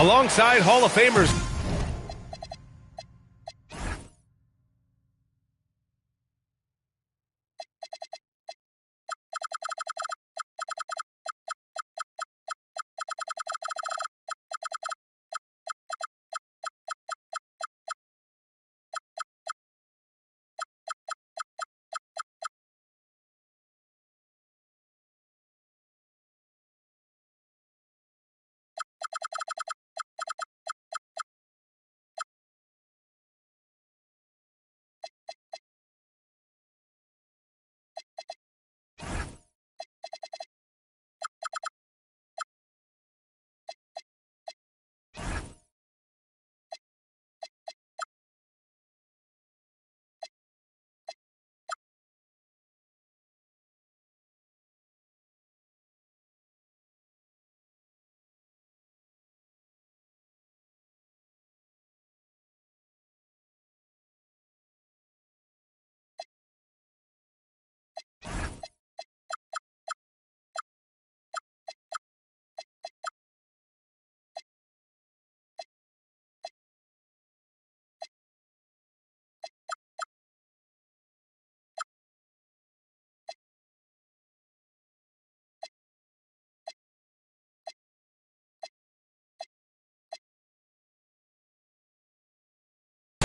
alongside Hall of Famers.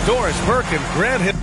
Doris Burke and Grant Hill.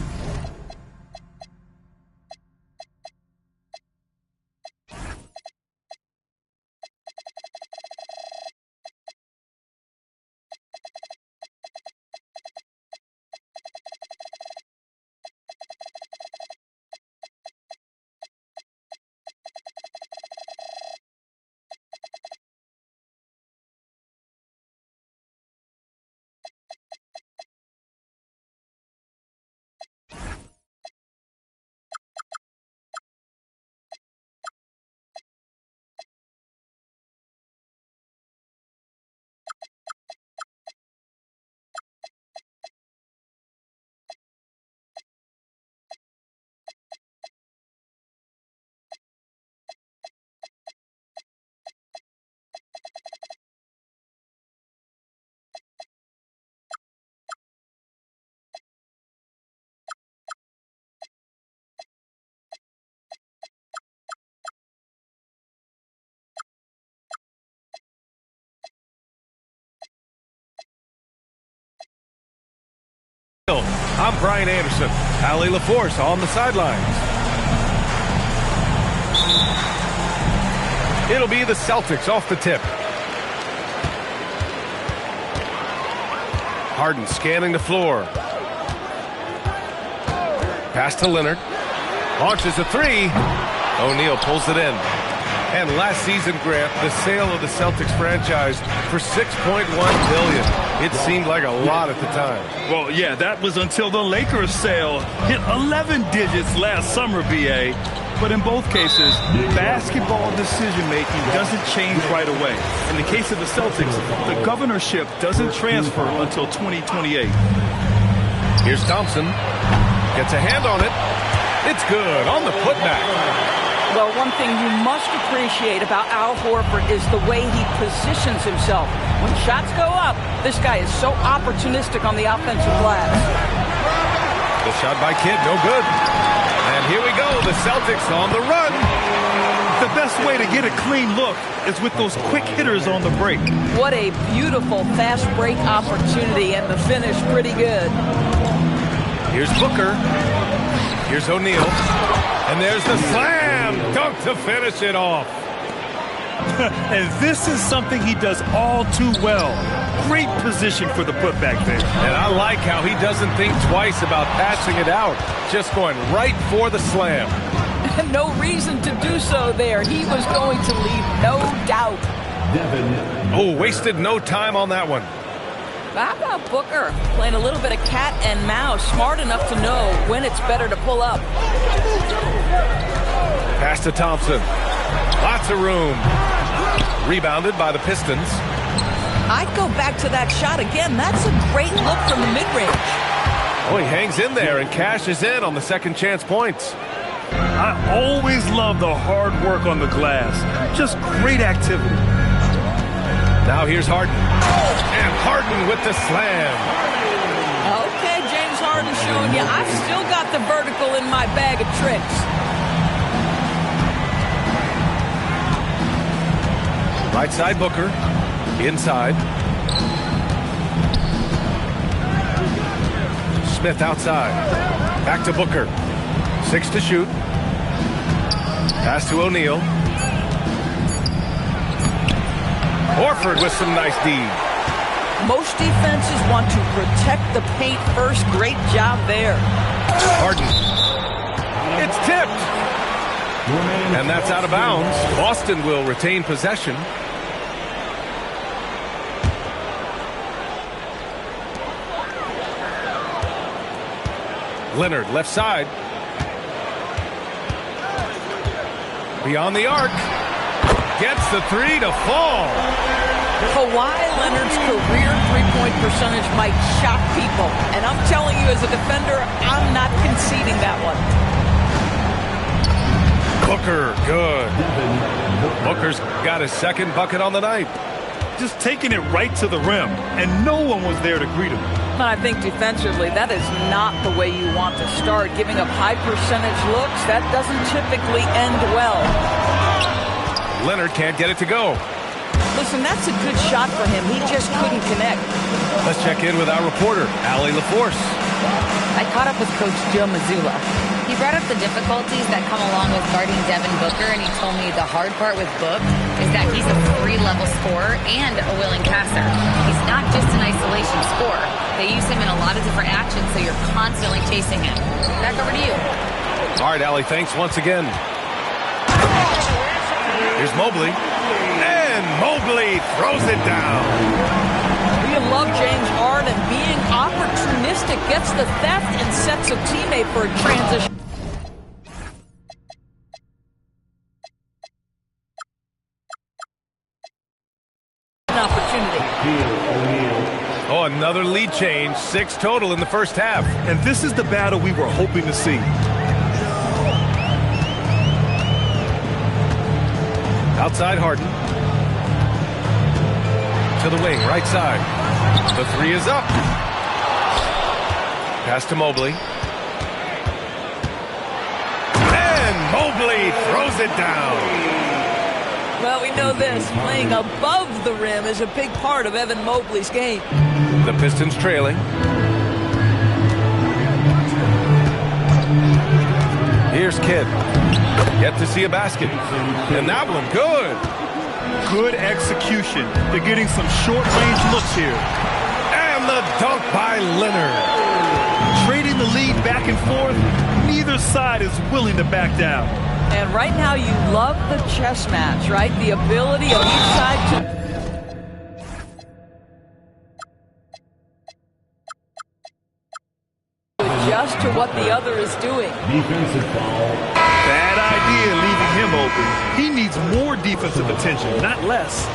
I'm Brian Anderson. Allie LaForce on the sidelines. It'll be the Celtics off the tip. Harden scanning the floor. Pass to Leonard. Launches a three. O'Neal pulls it in. And last season, Grant, the sale of the Celtics franchise for $6.1 billion. It seemed like a lot at the time. Well, yeah, that was until the Lakers sale hit 11 digits last summer, B.A. But in both cases, basketball decision-making doesn't change right away. In the case of the Celtics, the governorship doesn't transfer until 2028. Here's Thompson. Gets a hand on it. It's good on the putback. Well, one thing you must appreciate about Al Horford is the way he positions himself. When shots go up, this guy is so opportunistic on the offensive glass. The shot by Kidd, no good. And here we go, the Celtics on the run. The best way to get a clean look is with those quick hitters on the break. What a beautiful fast break opportunity, and the finish pretty good. Here's Booker. Here's O'Neal. And there's the slam dunk to finish it off. And this is something he does all too well. Great position for the putback there. And I like how he doesn't think twice about passing it out. Just going right for the slam. No reason to do so there. He was going to leave, no doubt. Oh, wasted no time on that one. How about Booker playing a little bit of cat and mouse, smart enough to know when it's better to pull up. Pass to Thompson. Lots of room. Rebounded by the Pistons. I'd go back to that shot again. That's a great look from the mid-range. Oh, he hangs in there and cashes in on the second chance points. I always love the hard work on the glass. Just great activity. Now here's Harden. And Harden with the slam. Okay, James Harden showing you I've still got the vertical in my bag of tricks. Right side Booker. Inside. Smith outside. Back to Booker. 6 to shoot. Pass to O'Neal. Horford with some nice D. Most defenses want to protect the paint first. Great job there. Harden. It's tipped. And that's out of bounds. Boston will retain possession. Leonard, left side. Beyond the arc. Gets the three to fall. Kawhi Leonard's career three-point percentage might shock people. And I'm telling you, as a defender, I'm not conceding that one. Booker, good. Booker's got his second bucket on the night. Just taking it right to the rim, and no one was there to greet him. But I think defensively, that is not the way you want to start. Giving up high percentage looks, that doesn't typically end well. Leonard can't get it to go. Listen, that's a good shot for him. He just couldn't connect. Let's check in with our reporter, Allie LaForce. I caught up with Coach Joe Mazzulla. He brought up the difficulties that come along with guarding Devin Booker, and he told me the hard part with Book is that he's a three-level scorer and a willing passer. He's not just an isolation scorer. They use him in a lot of different actions, so you're constantly chasing him. Back over to you. All right, Allie, thanks once again. Here's Mobley. And Mobley throws it down. We love James Harden being opportunistic, gets the theft, and sets a teammate for a transition. Opportunity. Oh, another lead change. 6 total in the first half. And this is the battle we were hoping to see. Outside Harden. To the wing, right side. The three is up. Pass to Mobley. And Mobley throws it down. Well, we know this. Playing above the rim is a big part of Evan Mobley's game. The Pistons trailing. Here's Kidd. Yet to see a basket. And that one, good. Good execution. They're getting some short-range looks here. And the dunk by Leonard. Trading the lead back and forth, neither side is willing to back down. And right now you love the chess match, right? The ability of each side to adjust to what the other is doing. Defensive foul. Bad idea leaving him open. He needs more defensive attention, not less.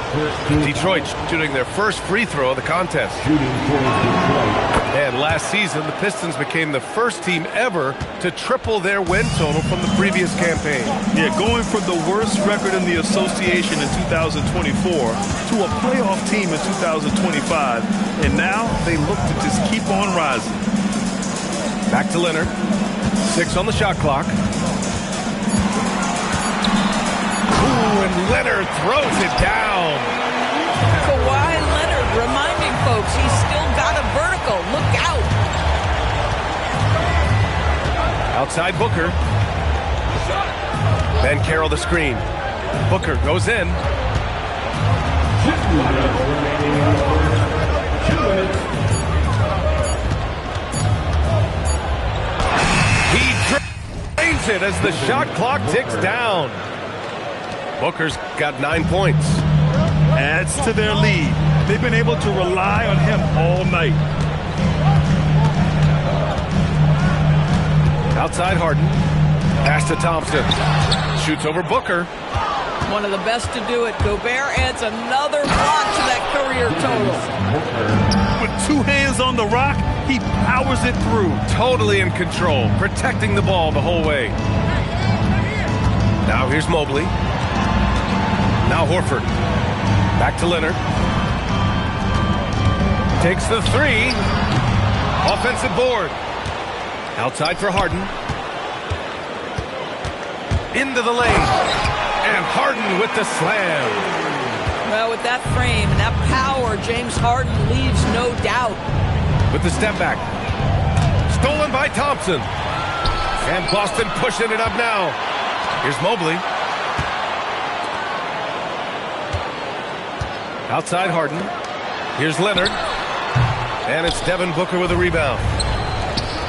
Detroit shooting their first free throw of the contest. Shooting for Detroit. And last season, the Pistons became the first team ever to triple their win total from the previous campaign. Yeah, going from the worst record in the association in 2024 to a playoff team in 2025. And now they look to just keep on rising. Back to Leonard. 6 on the shot clock. Ooh, and Leonard throws it down. Kawhi Leonard reminding folks he's still got a vertical. Look out. Outside Booker. Ben Carroll the screen. Booker goes in. 2 minutes remaining in the first. 2 minutes. He drains it as the shot clock ticks down. Booker's got 9 points. Adds to their lead. They've been able to rely on him all night. Outside Harden. Pass to Thompson. Shoots over Booker. One of the best to do it. Gobert adds another block to that career total. With 2 hands on the rock, he powers it through. Totally in control, protecting the ball the whole way. Now here's Mobley. Now Horford. Back to Leonard. Takes the three. Offensive board. Outside for Harden. Into the lane. And Harden with the slam. Well, with that frame and that power, James Harden leaves no doubt. With the step back. Stolen by Thompson. And Boston pushing it up now. Here's Mobley. Outside Harden. Here's Leonard. And it's Devin Booker with a rebound.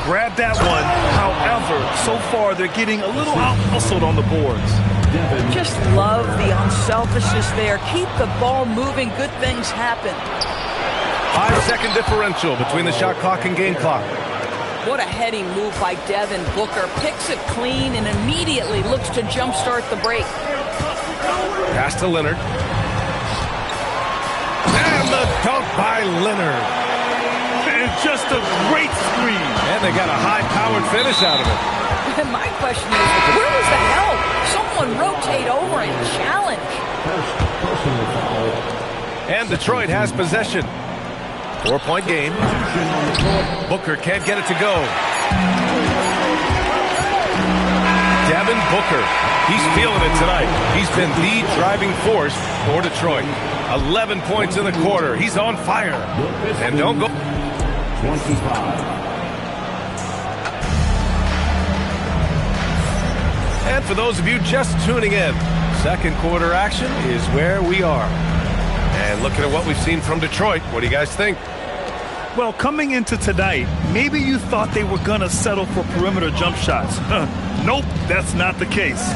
Grab that one. However, so far they're getting a little out-hustled on the boards. Just love the unselfishness there. Keep the ball moving. Good things happen. 5-second differential between the shot clock and game clock. What a heady move by Devin Booker. Picks it clean and immediately looks to jumpstart the break. Pass to Leonard. And the dunk by Leonard. And just a great screen. And they got a high-powered finish out of it. And my question is, where was the help? Someone rotate over and challenge. Personal foul. And Detroit has possession. 4-point game. Booker can't get it to go. Devin Booker. He's feeling it tonight. He's been the driving force for Detroit. 11 points in the quarter. He's on fire. And don't go. 25. And for those of you just tuning in, second quarter action is where we are. And looking at what we've seen from Detroit, what do you guys think? Well, coming into tonight, maybe you thought they were going to settle for perimeter jump shots. Nope, that's not the case.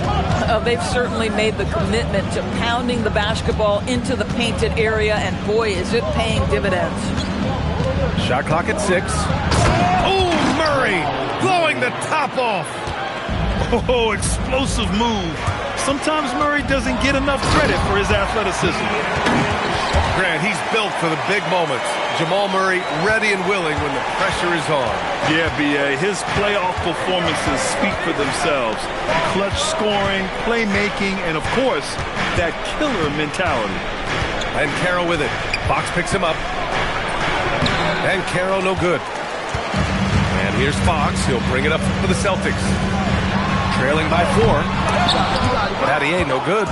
They've certainly made the commitment to pounding the basketball into the painted area, and boy, is it paying dividends. Shot clock at 6. Oh, Murray blowing the top off. Oh, explosive move. Sometimes Murray doesn't get enough credit for his athleticism. Grant, he's built for the big moments. Jamal Murray ready and willing when the pressure is on. Yeah, B.A., his playoff performances speak for themselves. Clutch scoring, playmaking, and of course, that killer mentality. And Carroll with it. Fox picks him up. And Carroll no good. And here's Fox. He'll bring it up for the Celtics. Trailing by 4. Battier no good.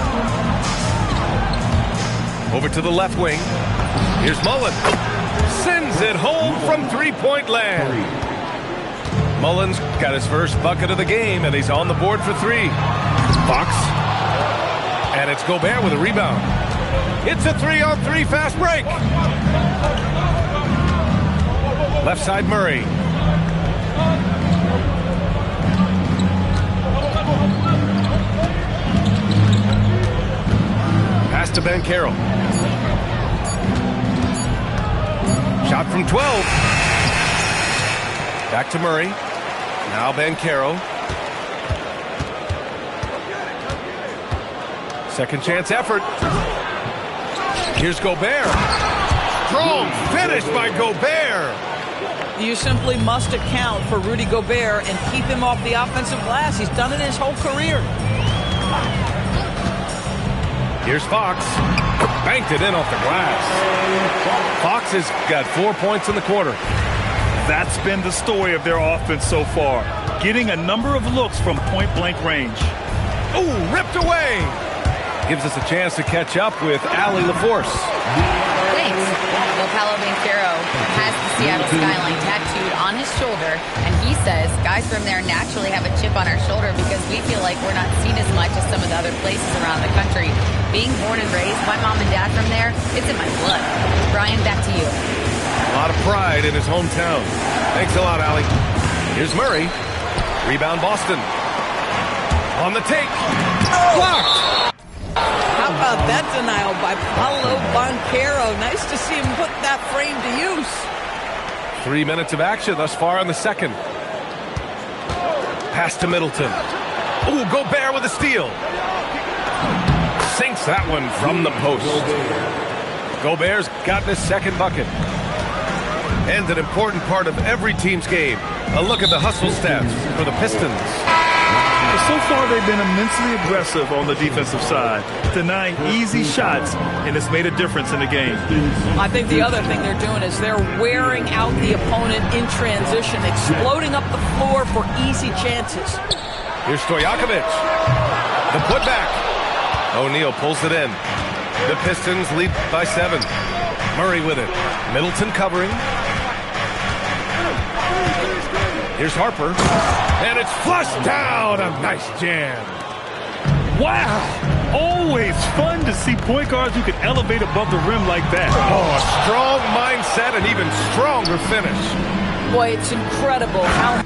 Over to the left wing. Here's Mullen. Sends it home from three-point land. Mullen's got his first bucket of the game, and he's on the board for 3. Fox. And it's Gobert with a rebound. It's a 3-on-3 fast break. Left side Murray. Pass to Ben Carroll. Shot from 12. Back to Murray. Now Ben Carroll. Second chance effort. Here's Gobert. Strong finish by Gobert. You simply must account for Rudy Gobert and keep him off the offensive glass. He's done it his whole career. Here's Fox. Banked it in off the glass. Fox has got 4 points in the quarter. That's been the story of their offense so far. Getting a number of looks from point-blank range. Oh, ripped away. Gives us a chance to catch up with Allie LaForce. Thanks. Well, Paolo Banchero has the Seattle skyline tattooed on his shoulder, and he says guys from there naturally have a chip on our shoulder because we feel like we're not seen as much as some of the other places around the country. Being born and raised, my mom and dad from there, it's in my blood. Brian, back to you. A lot of pride in his hometown. Thanks a lot, Allie. Here's Murray. Rebound Boston. On the take. Blocked. How about that denial by Paolo Banchero? Nice to see him put that frame to use. 3 minutes of action thus far in the second. Pass to Middleton. Ooh, Gobert with a steal. Sinks that one from the post. Gobert's gotten his second bucket. And an important part of every team's game. A look at the hustle stats for the Pistons. So far, they've been immensely aggressive on the defensive side, denying easy shots, and it's made a difference in the game. I think the other thing they're doing is they're wearing out the opponent in transition, exploding up the floor for easy chances. Here's Stojakovic. The putback. O'Neal pulls it in. The Pistons lead by 7. Murray with it. Middleton covering. Here's Harper. And it's flushed down. A nice jam. Wow! Always fun to see point guards who can elevate above the rim like that. Oh, a strong mindset and even stronger finish. Boy, it's incredible how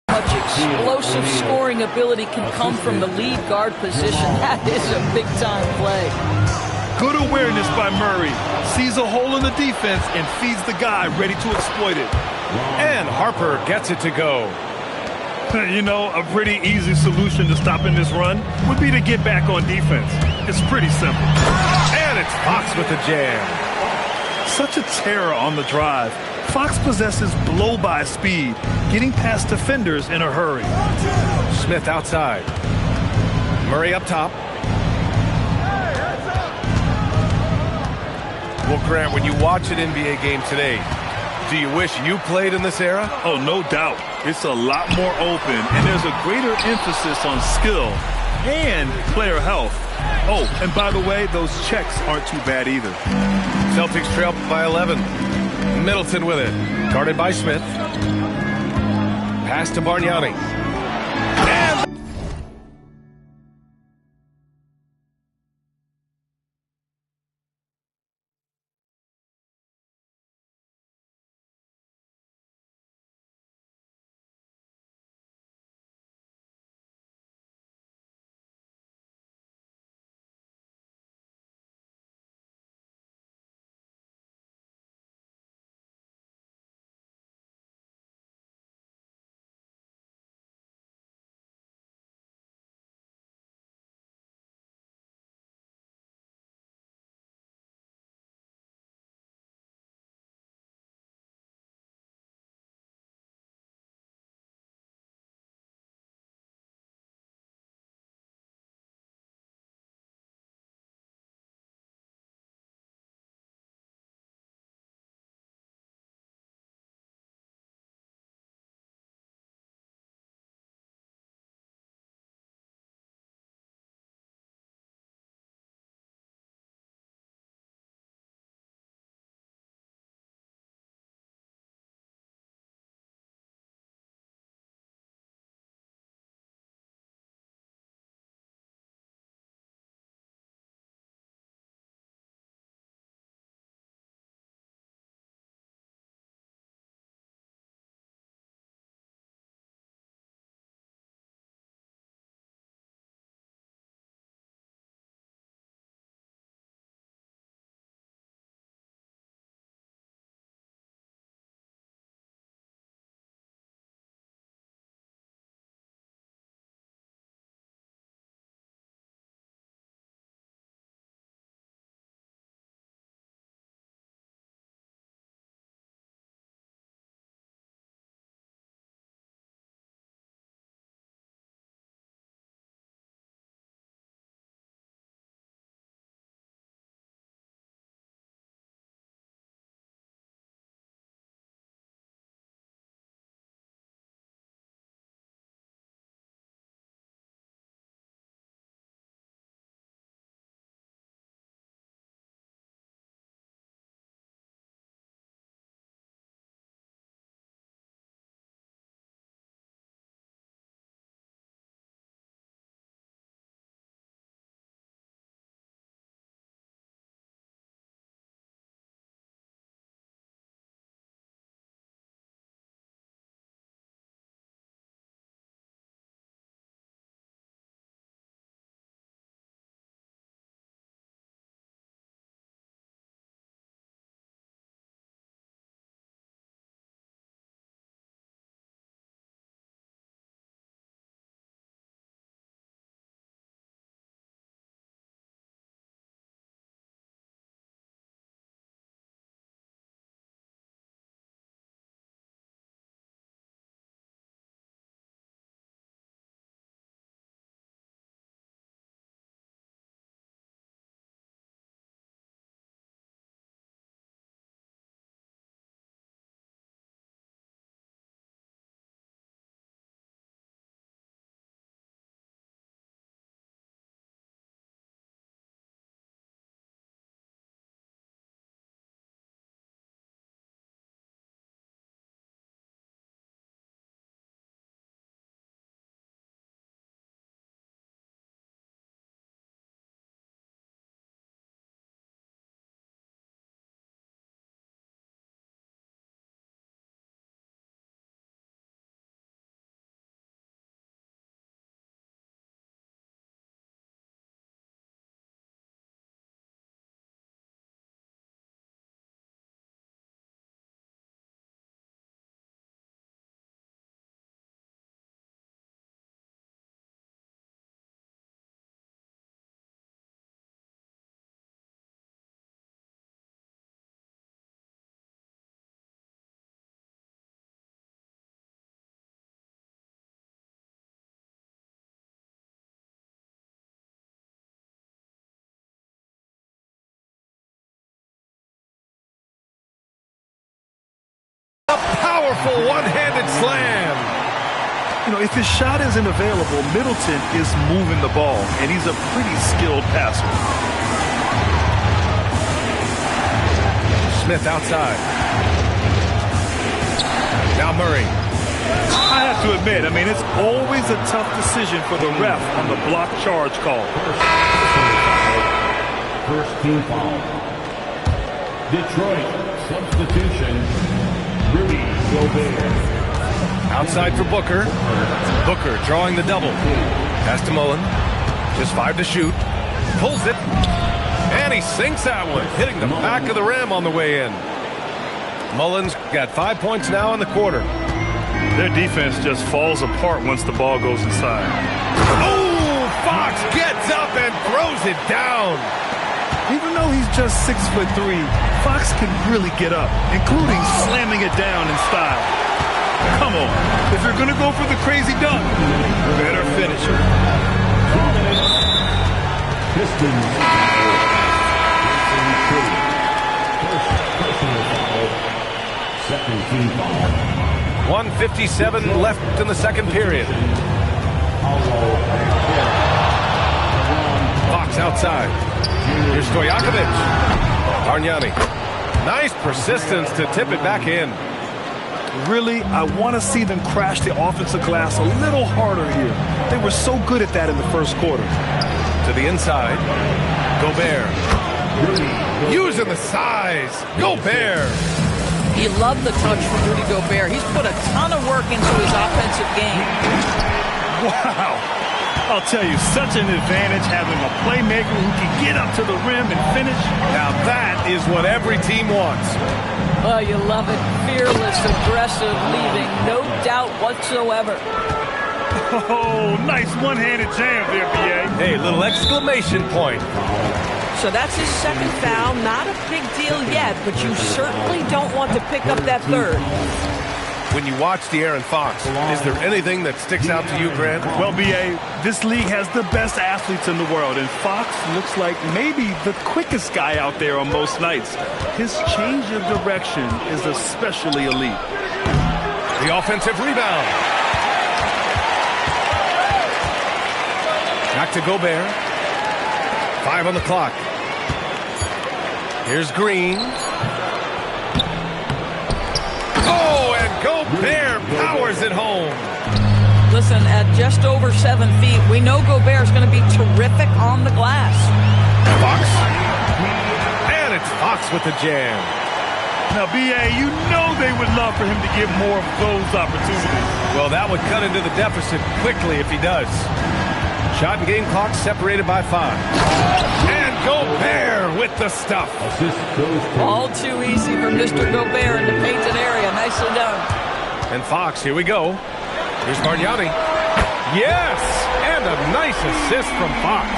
much explosive scoring ability can come from the lead guard position. That is a big-time play. Good awareness by Murray. Sees a hole in the defense and feeds the guy ready to exploit it. And Harper gets it to go. You know, a pretty easy solution to stopping this run would be to get back on defense. It's pretty simple. And it's Fox with the jam. Such a terror on the drive. Fox possesses blow-by speed, getting past defenders in a hurry. Smith outside. Murray up top. Well, Grant, when you watch an NBA game today, do you wish you played in this era? Oh, no doubt. It's a lot more open, and there's a greater emphasis on skill and player health. Oh, and by the way, those checks aren't too bad either. Celtics trail by 11. Middleton with it. Guarded by Smith. Pass to Bargnani. Powerful one-handed slam. You know, if his shot isn't available, Middleton is moving the ball, and he's a pretty skilled passer. Smith outside. Now Murray. I have to admit, I mean, it's always a tough decision for the ref on the block charge call. First team foul. Detroit, substitution, Rudy Gobert. Outside for Booker. Booker drawing the double. Pass to Mullen. Just 5 to shoot. Pulls it. And he sinks that one, hitting the back of the rim on the way in. Mullen's got 5 points now in the quarter. Their defense just falls apart once the ball goes inside. Oh, Fox gets up and throws it down. Even though he's just 6'3", Fox can really get up, including slamming it down in style. Come on, if you're going to go for the crazy dunk, better finish it. Pistons. Second team foul. 1:57 left in the second period. Fox outside. Here's Stojakovic. Bargnani. Nice persistence to tip it back in. Really, I want to see them crash the offensive glass a little harder here. They were so good at that in the first quarter. To the inside. Gobert. Using the size. Gobert. You love the touch from Rudy Gobert. He's put a ton of work into his offensive game. Wow. I'll tell you, such an advantage having a playmaker who can get up to the rim and finish. Now that is what every team wants. Oh, you love it. Fearless, aggressive, leaving no doubt whatsoever. Oh, nice one-handed jam there, B.A. Hey, little exclamation point. So that's his second foul. Not a big deal yet, but you certainly don't want to pick up that third. When you watch De'Aaron Fox, is there anything that sticks out to you, Grant? Well, B.A., this league has the best athletes in the world, and Fox looks like maybe the quickest guy out there on most nights. His change of direction is especially elite. The offensive rebound. Back to Gobert. 5 on the clock. Here's Green. Oh, and Gobert powers it home. Listen, at just over 7 feet, we know Gobert is going to be terrific on the glass. Fox. And it's Fox with the jam. Now, B.A., you know they would love for him to get more of those opportunities. Well, that would cut into the deficit quickly if he does. Shot and game clock separated by 5. And Gobert with the stuff. All too easy for Mr. Gobert in the painted area. Nicely done. And Fox, here we go. Here's Bargnani. Yes! And a nice assist from Fox.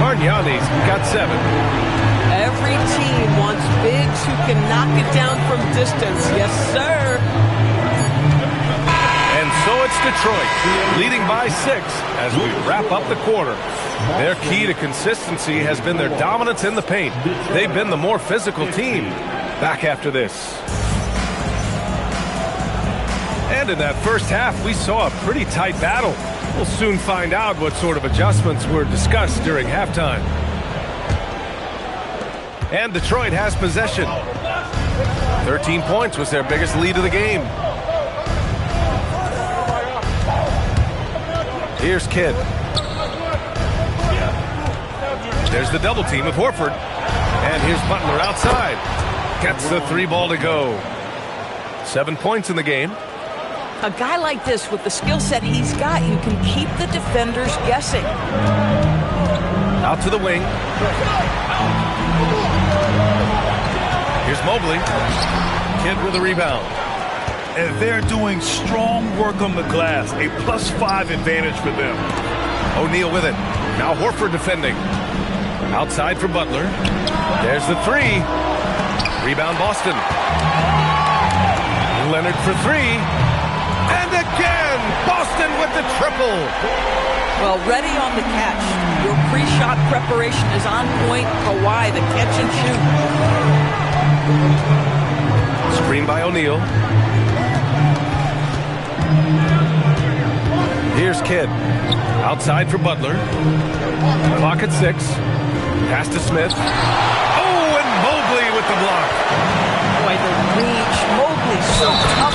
Bargnani's got 7. Every team wants bigs who can knock it down from distance. Yes, sir. And so it's Detroit, leading by 6 as we wrap up the quarter. Their key to consistency has been their dominance in the paint. They've been the more physical team. Back after this. And in that first half, we saw a pretty tight battle. We'll soon find out what sort of adjustments were discussed during halftime. And Detroit has possession. 13 points was their biggest lead of the game. Here's Kidd. There's the double team with Horford. And here's Butler outside. Gets the 3 ball to go. 7 points in the game. A guy like this, with the skill set he's got, you can keep the defenders guessing. Out to the wing. Here's Mobley. Kidd with a rebound. And they're doing strong work on the glass. A +5 advantage for them. O'Neal with it. Now Horford defending. Outside for Butler. There's the 3. Rebound Boston. Leonard for 3. And again, Boston with the triple. Well, ready on the catch. Your pre-shot preparation is on point. Kawhi, the catch and shoot. Screen by O'Neal. Here's Kidd. Outside for Butler. Clock at 6. Pass to Smith. Oh, and Mobley with the block. Boy, the reach. Mobley so tough.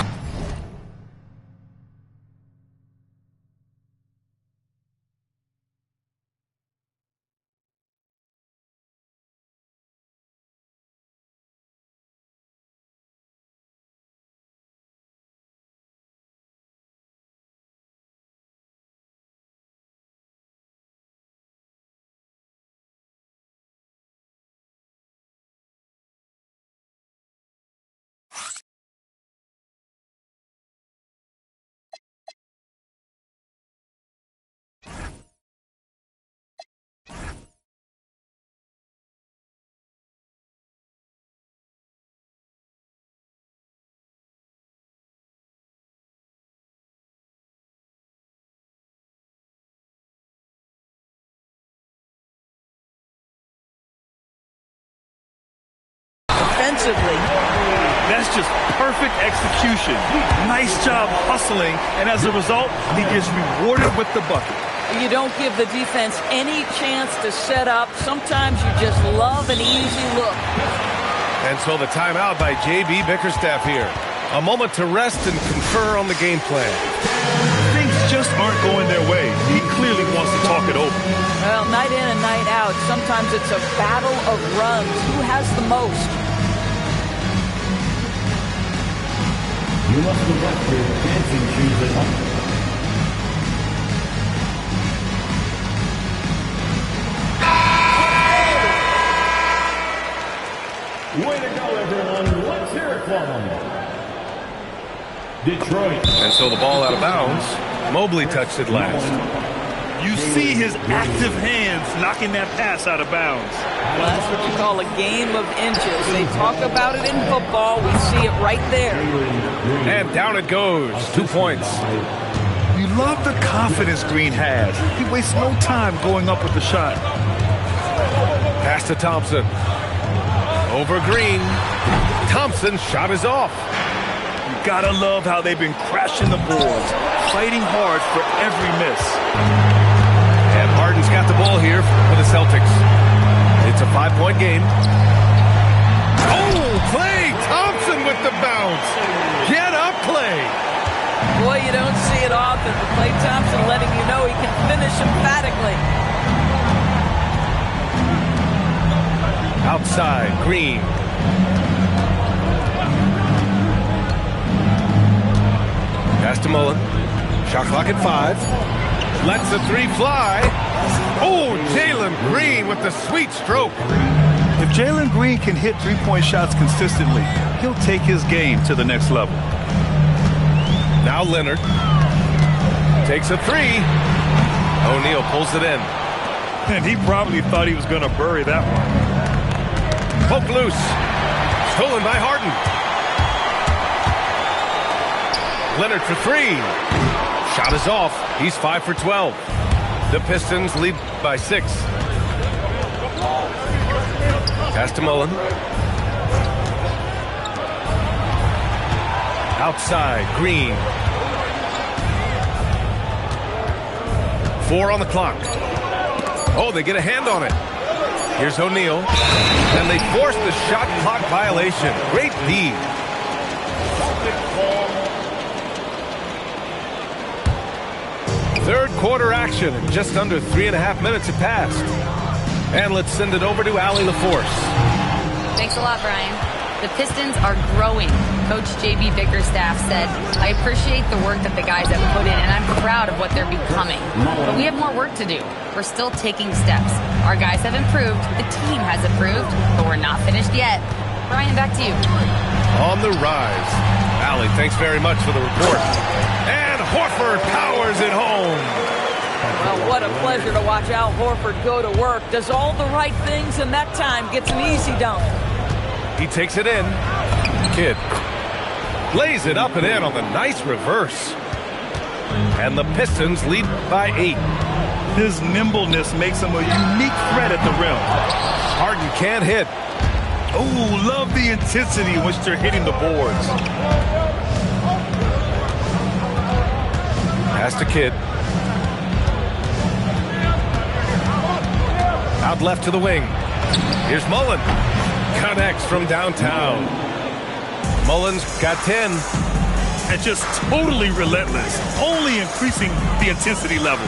Defensively. That's just perfect execution. Nice job hustling, and as a result, he gets rewarded with the bucket. You don't give the defense any chance to set up. Sometimes you just love an easy look. And so the timeout by J.B. Bickerstaff here. A moment to rest and confer on the game plan. Things just aren't going their way. He clearly wants to talk it over. Well, night in and night out, sometimes it's a battle of runs. Who has the most? You must have left your dancing shoes at home. Way to go, everyone. Let's hear it for them. Detroit. And so the ball out of bounds. Mobley touched it last. You see his active hands knocking that pass out of bounds. Well, that's what you call a game of inches. They talk about it in football. We see it right there. And down it goes. 2 points. You love the confidence Green has. He wastes no time going up with the shot. Pass to Thompson. Over Green. Thompson's shot is off. You gotta love how they've been crashing the boards, fighting hard for every miss. And Harden's got the ball here for the Celtics. It's a 5-point game. Oh, Klay Thompson with the bounce. Get up, Klay. Boy, you don't see it often. But Klay Thompson letting you know he can finish emphatically. Outside, Green. Pass to Mullen. Shot clock at 5. Lets the 3 fly. Oh, Jalen Green with the sweet stroke. If Jalen Green can hit three-point shots consistently, he'll take his game to the next level. Now Leonard takes a 3. O'Neal pulls it in. And he probably thought he was going to bury that one. Poke loose. Stolen by Harden. Leonard for 3. Shot is off. He's 5 for 12. The Pistons lead by 6. Pass to Mullen. Outside, Green. 4 on the clock. Oh, they get a hand on it. Here's O'Neal. And they force the shot clock violation. Great D. Third quarter action. Just under 3.5 minutes have passed. And let's send it over to Allie LaForce. Thanks a lot, Brian. The Pistons are growing. Coach J.B. Bickerstaff said, I appreciate the work that the guys have put in, and I'm proud of what they're becoming. But we have more work to do. We're still taking steps. Our guys have improved. The team has improved, but we're not finished yet. Brian, back to you. On the rise. Allie, thanks very much for the report. And Horford powers it home. Well, what a pleasure to watch Al Horford go to work. Does all the right things, and that time gets an easy dunk. He takes it in. Kidd lays it up and in on the nice reverse. And the Pistons lead by 8. His nimbleness makes him a unique threat at the rim. Harden can't hit. Oh, love the intensity in which they're hitting the boards. Pass to Kidd. Out left to the wing. Here's Mullen. Connects from downtown. Mullen's got 10. And just totally relentless, only increasing the intensity level.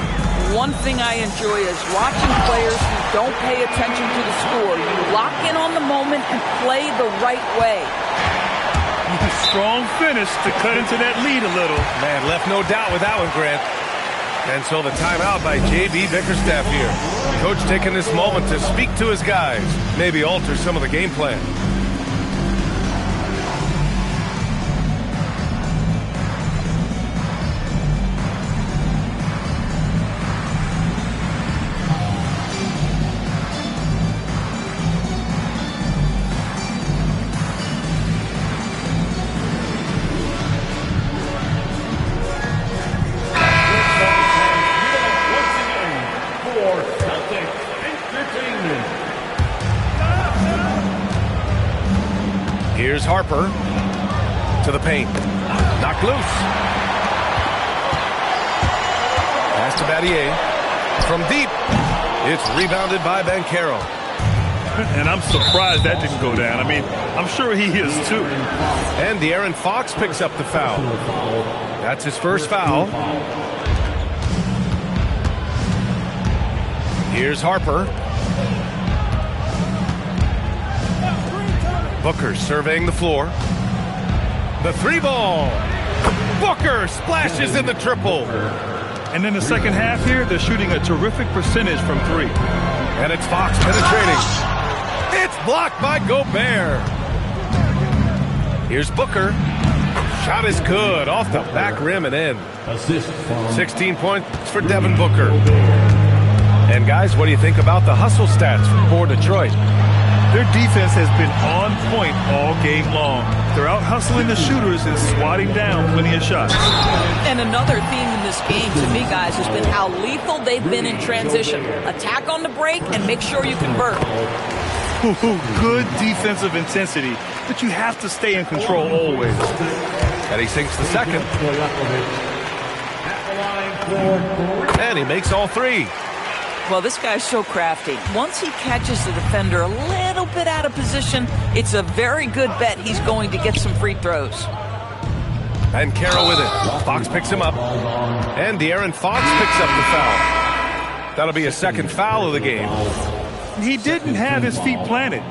One thing I enjoy is watching players who don't pay attention to the score. You lock in on the moment and play the right way. Strong finish to cut into that lead a little. Man, left no doubt with that one, Grant. And so the timeout by J.B. Bickerstaff here. Coach taking this moment to speak to his guys, maybe alter some of the game plan. Here's Harper to the paint. Knocked loose. Pass to Battier. From deep. It's rebounded by Banchero. And I'm surprised that didn't go down. I mean, I'm sure he is too. And De'Aaron Fox picks up the foul. That's his first foul. Here's Harper. Booker surveying the floor. The three ball. Booker splashes in the triple. And in the second half here, they're shooting a terrific percentage from three. And it's Fox penetrating. It's blocked by Gobert. Here's Booker. Shot is good off the back rim and in. 16 points for Devin Booker. And guys, what do you think about the hustle stats for Detroit? Their defense has been on point all game long. They're out hustling the shooters and swatting down plenty of shots. And another theme in this game to me, guys, has been how lethal they've been in transition. Attack on the break and make sure you convert. Good defensive intensity, but you have to stay in control always. And he sinks the second. And he makes all three. Well, this guy's so crafty. Once he catches the defender a little bit out of position, it's a very good bet he's going to get some free throws. And Carroll with it. Fox picks him up. And De'Aaron Fox picks up the foul. That'll be a second foul of the game. He didn't have his feet planted.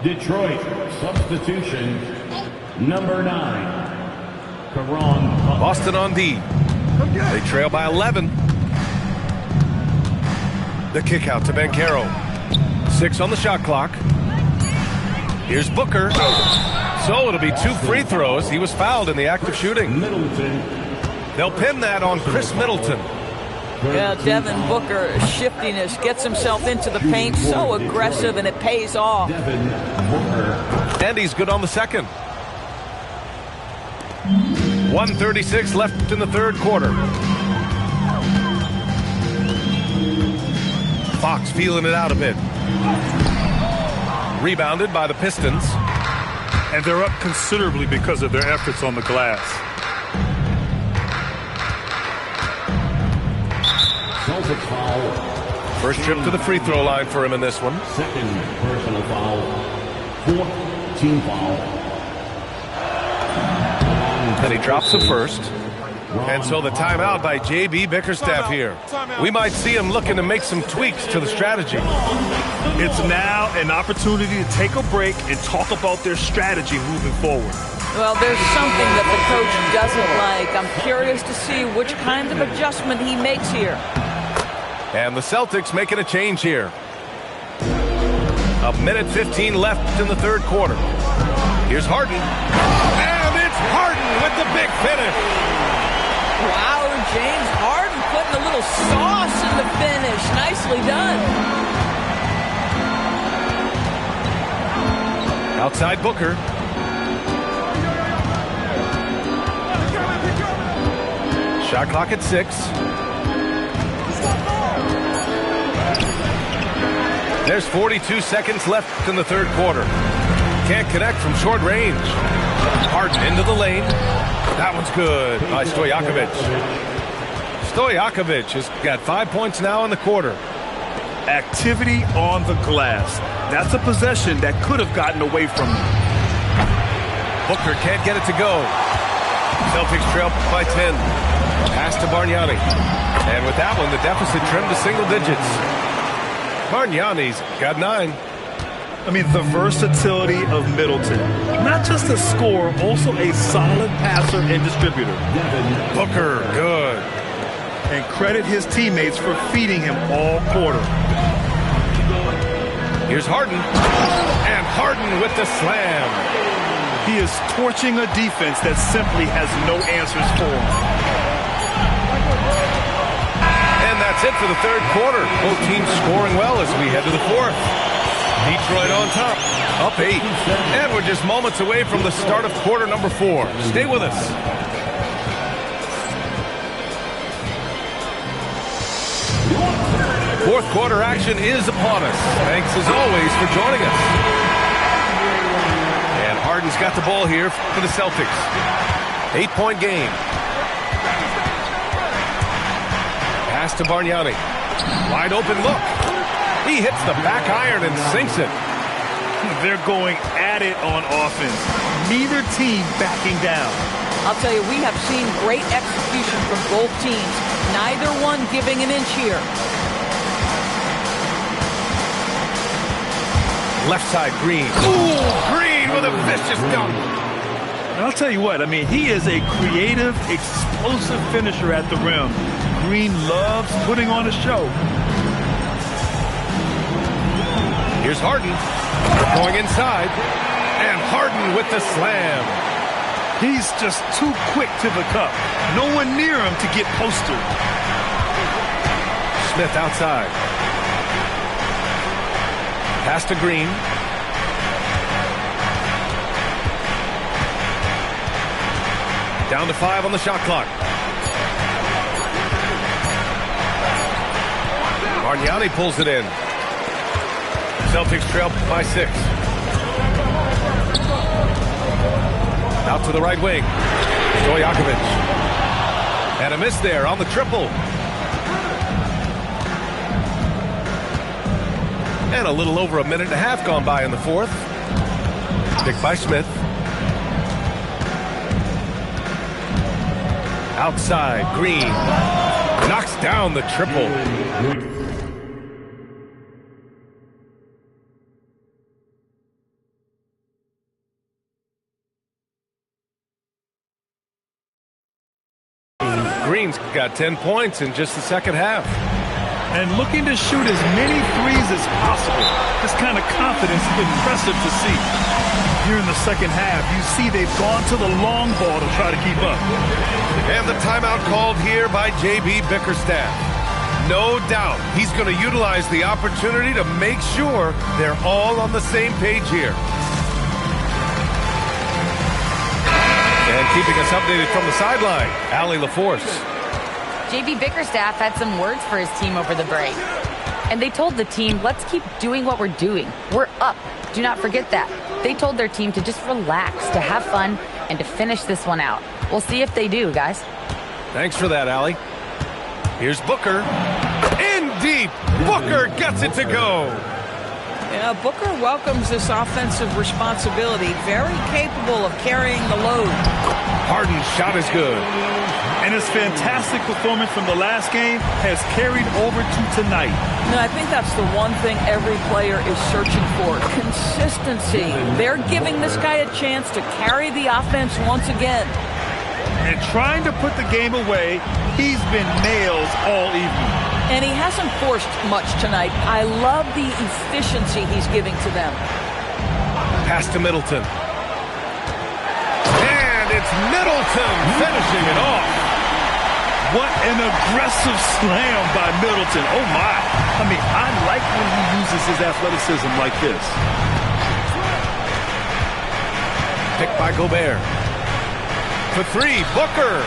Detroit substitution number 9. Caron Boston on D. They trail by 11. The kick out to Banchero. 6 on the shot clock. Here's Booker. So it'll be 2 free throws. He was fouled in the act of shooting. Middleton. They'll pin that on Chris Middleton. Yeah, Devin Booker, shiftiness, gets himself into the paint, so aggressive, and it pays off. Devin Booker. And he's good on the second. 1:36 left in the third quarter. Fox feeling it out a bit. Rebounded by the Pistons. And they're up considerably because of their efforts on the glass. Celtics foul. First trip to the free throw line for him in this one. Second personal foul. 4th team foul. And he drops the first. And so the timeout by J.B. Bickerstaff here. We might see him looking to make some tweaks to the strategy. It's now an opportunity to take a break and talk about their strategy moving forward. Well, there's something that the coach doesn't like. I'm curious to see which kind of adjustment he makes here. And the Celtics making a change here. 1:15 left in the third quarter. Here's Harden. And it's Harden with the big finish. Wow, James Harden putting a little sauce in the finish. Nicely done. Outside Booker. Shot clock at 6. There's 42 seconds left in the third quarter. Can't connect from short range. Harden into the lane. That one's good by Stojakovic. Stojakovic has got 5 points now in the quarter. Activity on the glass. That's a possession that could have gotten away from him. Booker can't get it to go. Celtics trail by 10. Pass to Bargnani. And with that one, the deficit trimmed to single digits. Bargnani's got 9. I mean, the versatility of Middleton. Not just a scorer, also a solid passer and distributor. Booker, good. And credit his teammates for feeding him all quarter. Here's Harden. And Harden with the slam. He is torching a defense that simply has no answers for him. And that's it for the third quarter. Both teams scoring well as we head to the fourth. Detroit on top, up 8. And we're just moments away from the start of quarter number 4. Stay with us. Fourth quarter action is upon us. Thanks as always for joining us. And Harden's got the ball here for the Celtics. 8-point game. Pass to Bargnani. Wide open look. He hits the back iron and sinks it. They're going at it on offense. Neither team backing down. I'll tell you, we have seen great execution from both teams. Neither one giving an inch here. Left side, Green. Ooh, Green with a vicious dunk. And I'll tell you what, I mean, he is a creative, explosive finisher at the rim. Green loves putting on a show. Here's Harden, going inside, and Harden with the slam. He's just too quick to the cup. No one near him to get posted. Smith outside. Pass to Green. Down to 5 on the shot clock. Bargnani pulls it in. Celtics trail by 6. Out to the right wing. Stojakovic. And a miss there on the triple. And a little over a minute and a half gone by in the fourth. Picked by Smith. Outside, Green. Knocks down the triple. Green's got 10 points in just the second half. And looking to shoot as many threes as possible. This kind of confidence is impressive to see. Here in the second half, you see they've gone to the long ball to try to keep up. And the timeout called here by J.B. Bickerstaff. No doubt he's going to utilize the opportunity to make sure they're all on the same page here. And keeping us updated from the sideline, Allie LaForce. J.B. Bickerstaff had some words for his team over the break. And they told the team, let's keep doing what we're doing. We're up. Do not forget that. They told their team to just relax, to have fun, and to finish this one out. We'll see if they do, guys. Thanks for that, Allie. Here's Booker. In deep. Booker gets it to go. Yeah, Booker welcomes this offensive responsibility. Very capable of carrying the load. Harden's shot is good. And his fantastic performance from the last game has carried over to tonight. No, I think that's the one thing every player is searching for. Consistency. They're giving this guy a chance to carry the offense once again. And trying to put the game away, he's been nails all evening. And he hasn't forced much tonight. I love the efficiency he's giving to them. Pass to Middleton. And it's Middleton finishing it off. What an aggressive slam by Middleton. Oh, my. I mean, I like when he uses his athleticism like this. Picked by Gobert. For 3, Booker.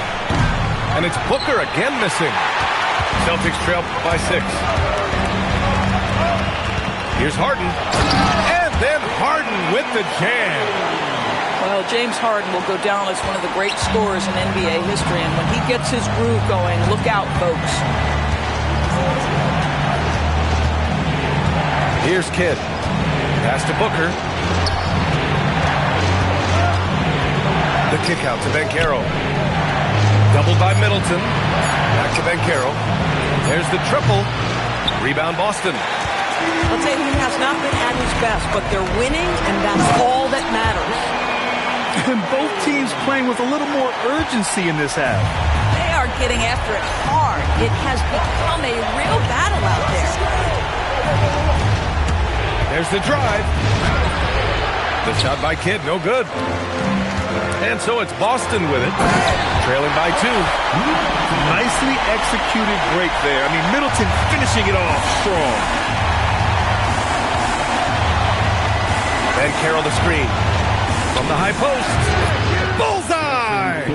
And it's Booker again missing. Celtics trail by 6. Here's Harden. And then Harden with the jam. Well, James Harden will go down as one of the great scorers in NBA history, and when he gets his groove going, look out, folks. Here's Kidd. Pass to Booker. The kick out to Banchero. Doubled by Middleton. Back to Banchero. There's the triple. Rebound Boston. I'll tell you, he has not been at his best, but they're winning, and that's all that matters. And both teams playing with a little more urgency in this half. They are getting after it hard. It has become a real battle out there. There's the drive. The shot by Kidd, no good. And so it's Boston with it, trailing by 2. Nicely executed break there. I mean, Middleton finishing it off strong. Banchero the screen. From the high post. Bullseye!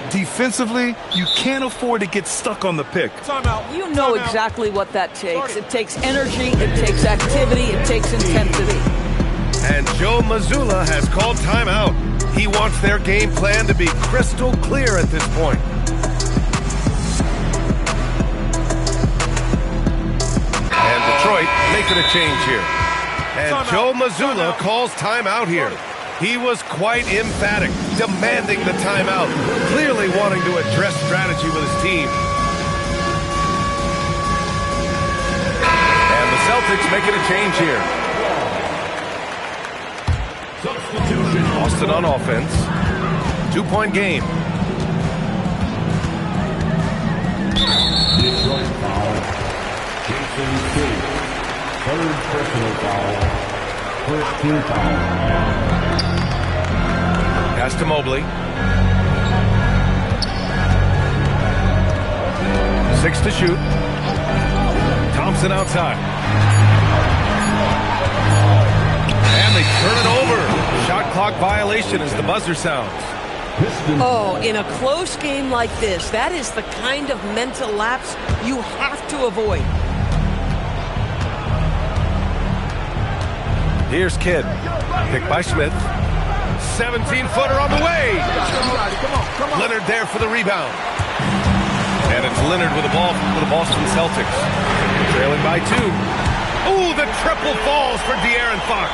Defensively, you can't afford to get stuck on the pick. You know exactly what that takes. It takes energy, it takes activity, it takes intensity. And Joe Mazzulla has called timeout. He wants their game plan to be crystal clear at this point. And Detroit making a change here. And Joe Mazzulla calls timeout here. He was quite emphatic, demanding the timeout, clearly wanting to address strategy with his team. And the Celtics making a change here. Boston on offense. 2-point game. Detroit foul. Jason Kidd. Third personal foul. First team foul. Pass to Mobley. 6 to shoot. Thompson outside. And they turn it over. Shot clock violation as the buzzer sounds. Oh, in a close game like this, that is the kind of mental lapse you have to avoid. Here's Kidd. Picked by Smith. 17-footer on the way. Leonard there for the rebound. And it's Leonard with the ball for the Boston Celtics. Trailing by 2. Ooh, the triple falls for De'Aaron Fox.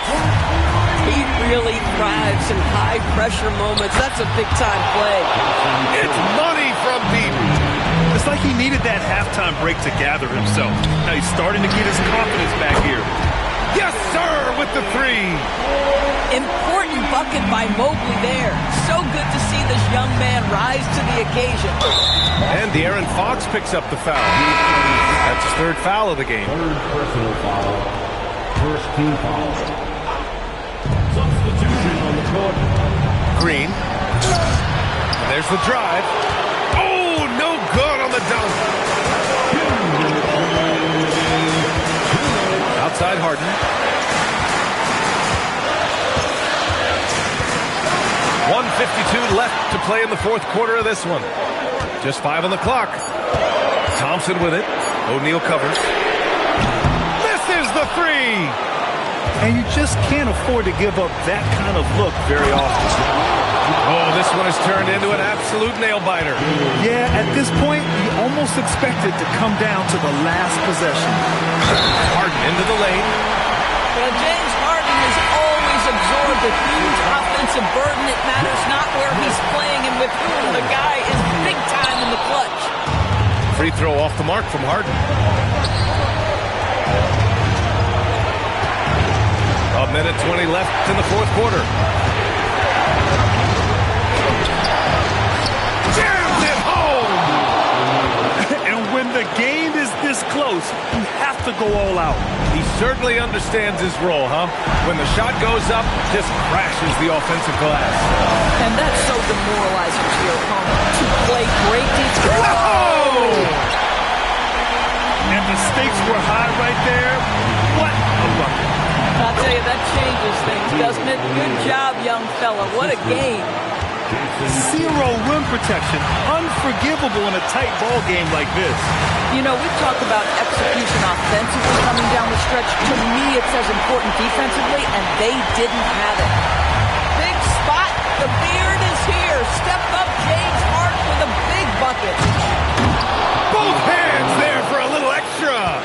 He really thrives in high-pressure moments. That's a big-time play. It's money from deep. It's like he needed that halftime break to gather himself. Now he's starting to get his confidence back here. Yes, sir, with the 3. Important bucket by Mobley there. So good to see this young man rise to the occasion. And De'Aaron Fox picks up the foul. That's his 3rd foul of the game. Third personal foul. First team foul. Substitution on the court. Green. There's the drive. Oh, no good on the dunk. Outside Harden. 1:52 left to play in the 4th quarter of this one. Just 5 on the clock. Thompson with it. O'Neal covers. This is the 3. And you just can't afford to give up that kind of look very often. Oh, this one has turned into an absolute nail-biter. Yeah, at this point, you almost expect it to come down to the last possession. Harden into the lane. Well, James Harden has always absorbed a huge offensive burden. It matters not where he's playing and with whom. The guy is big time in the clutch. Free throw off the mark from Harden. A minute 20 left in the 4th quarter. Jams it home! And when the game is this close, you have to go all out. He certainly understands his role, huh? When the shot goes up, just crashes the offensive glass. And that's so demoralizing to your opponent. To play great defense. Oh! And the stakes were high right there. What a bucket. I'll tell you, that changes things, doesn't it? Good job, young fella. What a game. Zero rim protection. Unforgivable in a tight ball game like this. You know, we've talked about execution offensively coming down the stretch. To me, it's as important defensively, and they didn't have it. Big spot. The beard is here. Step up James Hart with a big bucket. Both hands there for a little extra.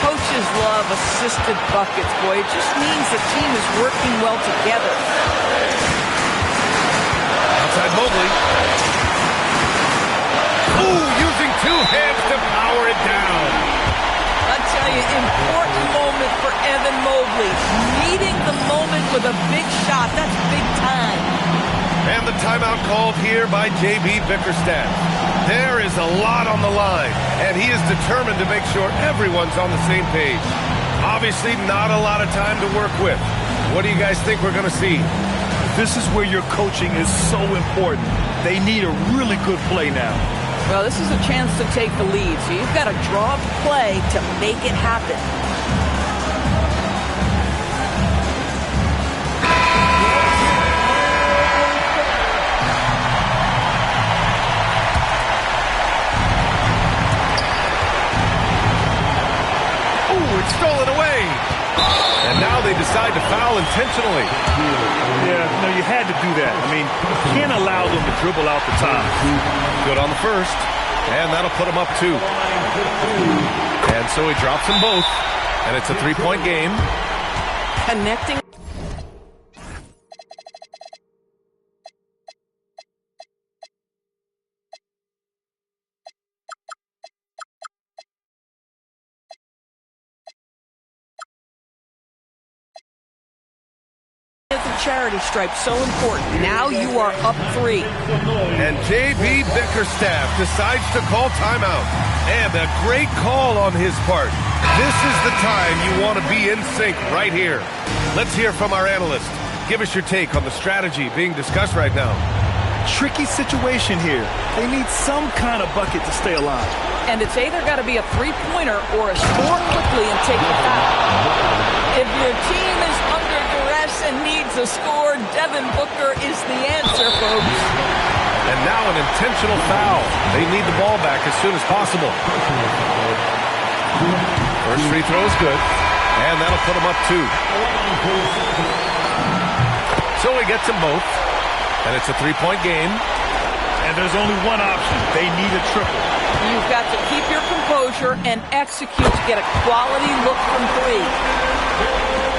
Coaches love assisted buckets, boy. It just means the team is working well together. Outside Mobley. Ooh, using two hands to power it down. I tell you, important moment for Evan Mobley. Meeting the moment with a big shot. That's big time. And the timeout called here by J.B. Bickerstaff. There is a lot on the line, and he is determined to make sure everyone's on the same page. Obviously, not a lot of time to work with. What do you guys think we're going to see? This is where your coaching is so important. They need a really good play now. Well, this is a chance to take the lead, so you've got to draw up a play to make it happen. Stolen away. And now they decide to foul intentionally. Yeah, no, you had to do that. I mean, you can't allow them to dribble out the top. Good on the first. And that'll put him up 2. And so he drops them both. And it's a 3-point game. Connecting. Charity stripe, so important. Now you are up 3. And J.B. Bickerstaff decides to call timeout. And a great call on his part. This is the time you want to be in sync right here. Let's hear from our analyst. Give us your take on the strategy being discussed right now. Tricky situation here. They need some kind of bucket to stay alive. And it's either got to be a three-pointer or a score quickly and take the foul. If your team is under duress and needs a score, Devin Booker is the answer, folks. And now an intentional foul. They need the ball back as soon as possible. First free throw is good. And that'll put them up 2. So he gets them both. And it's a 3-point game. And there's only one option. They need a triple. You've got to keep your composure and execute to get a quality look from 3.